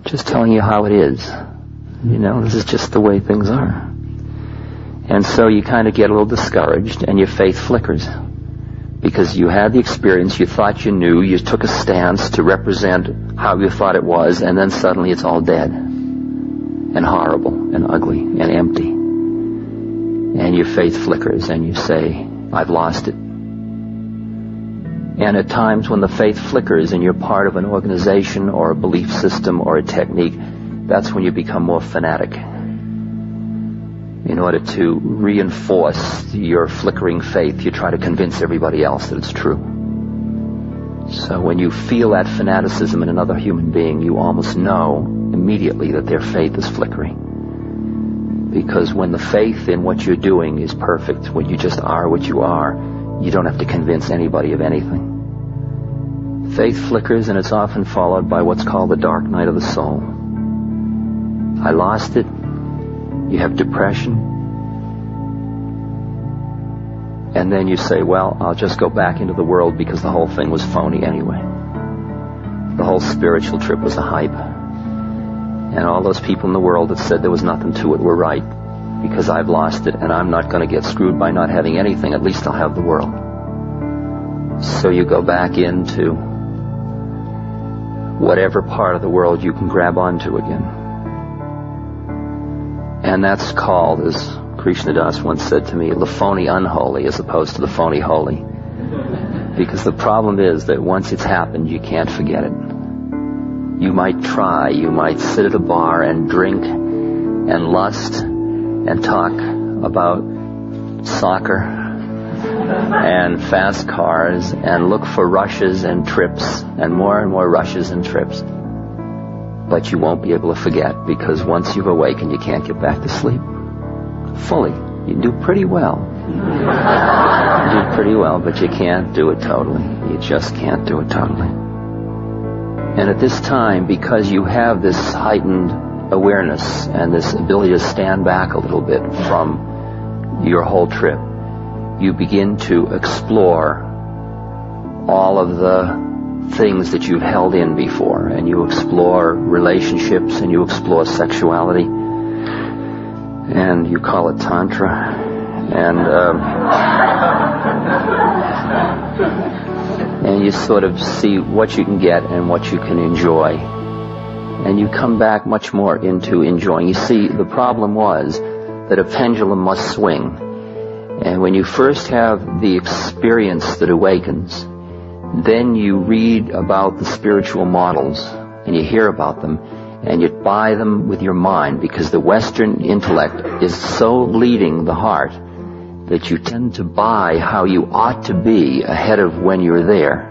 just telling you how it is. This is just the way things are. And so you kind of get a little discouraged, and your faith flickers. Because you had the experience, you thought you knew, you took a stance to represent how you thought it was, and then suddenly it's all dead. And horrible, and ugly, and empty. And your faith flickers, and you say, I've lost it. And at times when the faith flickers and you're part of an organization or a belief system or a technique, that's when you become more fanatic. In order to reinforce your flickering faith, you try to convince everybody else that it's true. So when you feel that fanaticism in another human being, you almost know immediately that their faith is flickering. Because when the faith in what you're doing is perfect, when you just are what you are, you don't have to convince anybody of anything. Faith flickers, and it's often followed by what's called the dark night of the soul. I lost it. You have depression. And then you say, well, I'll just go back into the world because the whole thing was phony anyway. The whole spiritual trip was a hype. And all those people in the world that said there was nothing to it were right, because I've lost it and I'm not going to get screwed by not having anything. At least I'll have the world. So you go back into whatever part of the world you can grab onto again. And that's called, as Krishna Das once said to me, the phony unholy as opposed to the phony holy. Because the problem is that once it's happened, you can't forget it. You might try, you might sit at a bar and drink and lust and talk about soccer and fast cars and look for rushes and trips and more rushes and trips. But you won't be able to forget, because once you've awakened, you can't get back to sleep fully. You do pretty well. You do pretty well, but you can't do it totally. You just can't do it totally. And at this time, because you have this heightened awareness and this ability to stand back a little bit from your whole trip, you begin to explore all of the things that you've held in before, and you explore relationships, and you explore sexuality, and you call it tantra, and you sort of see what you can get and what you can enjoy, and you come back much more into enjoying. You see, the problem was that a pendulum must swing, and when you first have the experience that awakens, then you read about the spiritual models, and you hear about them, and you buy them with your mind, because the Western intellect is so leading the heart that you tend to buy how you ought to be ahead of when you're there.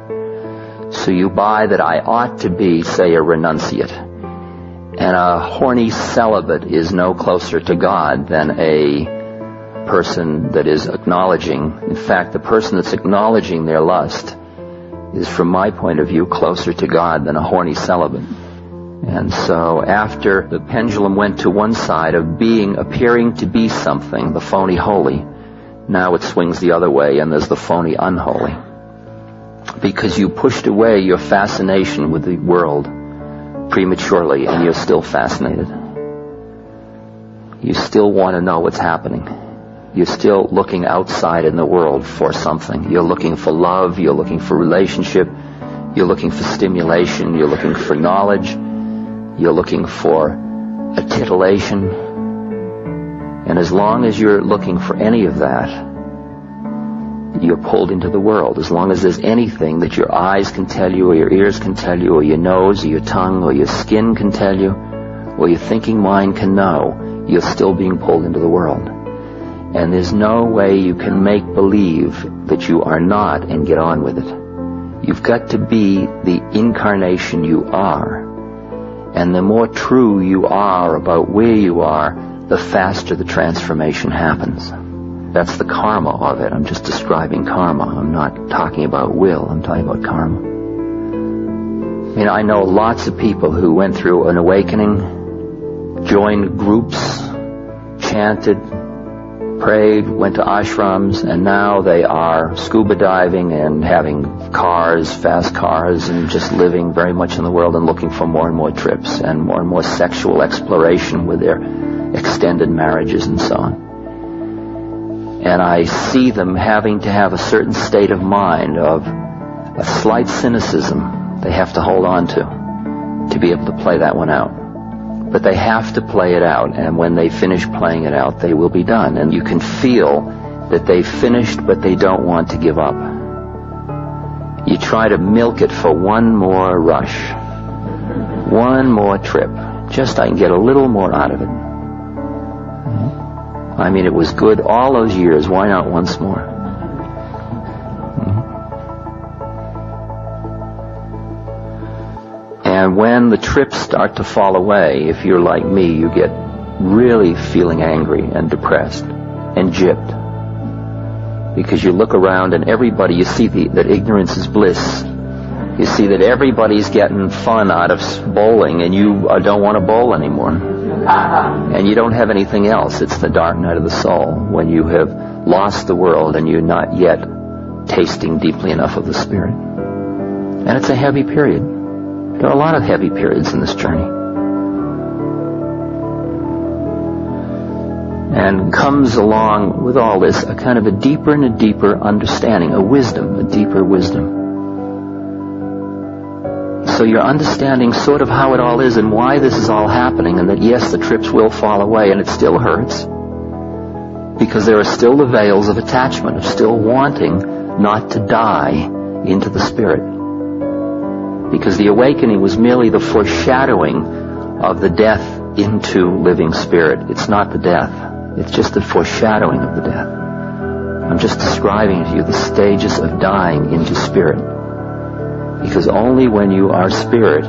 So you buy that I ought to be, say, a renunciate, and a horny celibate is no closer to God than a person that is acknowledging. In fact, the person that's acknowledging their lust is, from my point of view, closer to God than a horny celibate. And so after the pendulum went to one side of appearing to be something, the phony holy, now it swings the other way, and there's the phony unholy. Because you pushed away your fascination with the world prematurely, and you're still fascinated. You still want to know what's happening. You're still looking outside in the world for something. You're looking for love, you're looking for relationship, you're looking for stimulation, you're looking for knowledge, you're looking for a titillation. And as long as you're looking for any of that, you're pulled into the world. As long as there's anything that your eyes can tell you, or your ears can tell you, or your nose, or your tongue, or your skin can tell you, or your thinking mind can know, you're still being pulled into the world. And there's no way you can make believe that you are not and get on with it. You've got to be the incarnation you are. And the more true you are about where you are, the faster the transformation happens. That's the karma of it. I'm just describing karma. I'm not talking about will. I'm talking about karma. I know lots of people who went through an awakening, joined groups, chanted, prayed, went to ashrams, and now they are scuba diving and having cars, fast cars, and just living very much in the world and looking for more and more trips and more sexual exploration with their extended marriages and so on. And I see them having to have a certain state of mind of a slight cynicism they have to hold on to be able to play that one out. But they have to play it out, and when they finish playing it out, they will be done. And you can feel that they've finished, but they don't want to give up. You try to milk it for one more rush, one more trip. Just I can get a little more out of it. I mean, it was good all those years. Why not once more? And when the trips start to fall away, if you're like me, you get really feeling angry and depressed and gypped. Because you look around and everybody, you see that ignorance is bliss. You see that everybody's getting fun out of bowling and you don't want to bowl anymore. And you don't have anything else. It's the dark night of the soul when you have lost the world and you're not yet tasting deeply enough of the Spirit. And it's a heavy period. There are a lot of heavy periods in this journey. And comes along with all this a kind of a deeper and a deeper understanding, a wisdom, a deeper wisdom. So you're understanding sort of how it all is and why this is all happening, and that yes, the trips will fall away and it still hurts. Because there are still the veils of attachment, of still wanting not to die into the Spirit. Because the awakening was merely the foreshadowing of the death into living Spirit. It's not the death. It's just the foreshadowing of the death. I'm just describing to you the stages of dying into Spirit. Because only when you are Spirit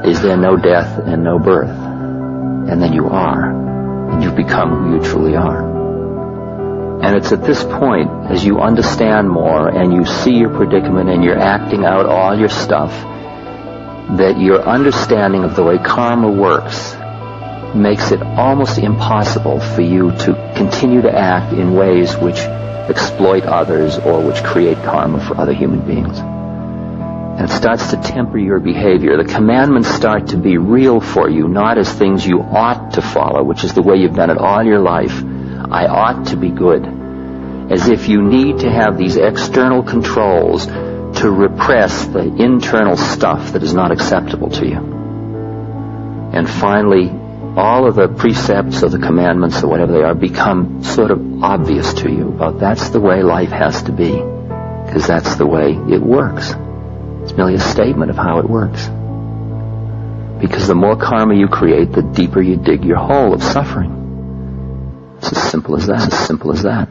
is there no death and no birth. And then you are. And you become who you truly are. And it's at this point, as you understand more and you see your predicament and you're acting out all your stuff, that your understanding of the way karma works makes it almost impossible for you to continue to act in ways which exploit others or which create karma for other human beings. And it starts to temper your behavior. The commandments start to be real for you, not as things you ought to follow, which is the way you've done it all your life. I ought to be good. As if you need to have these external controls to repress the internal stuff that is not acceptable to you. And finally, all of the precepts or the commandments or whatever they are become sort of obvious to you about that's the way life has to be, because that's the way it works. It's merely a statement of how it works. Because the more karma you create, the deeper you dig your hole of suffering. It's as simple as that. It's as simple as that.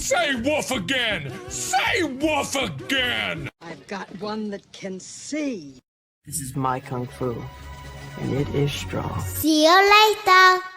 Say woof again! Say woof again! I've got one that can see. This is my kung fu, and it is strong. See you later.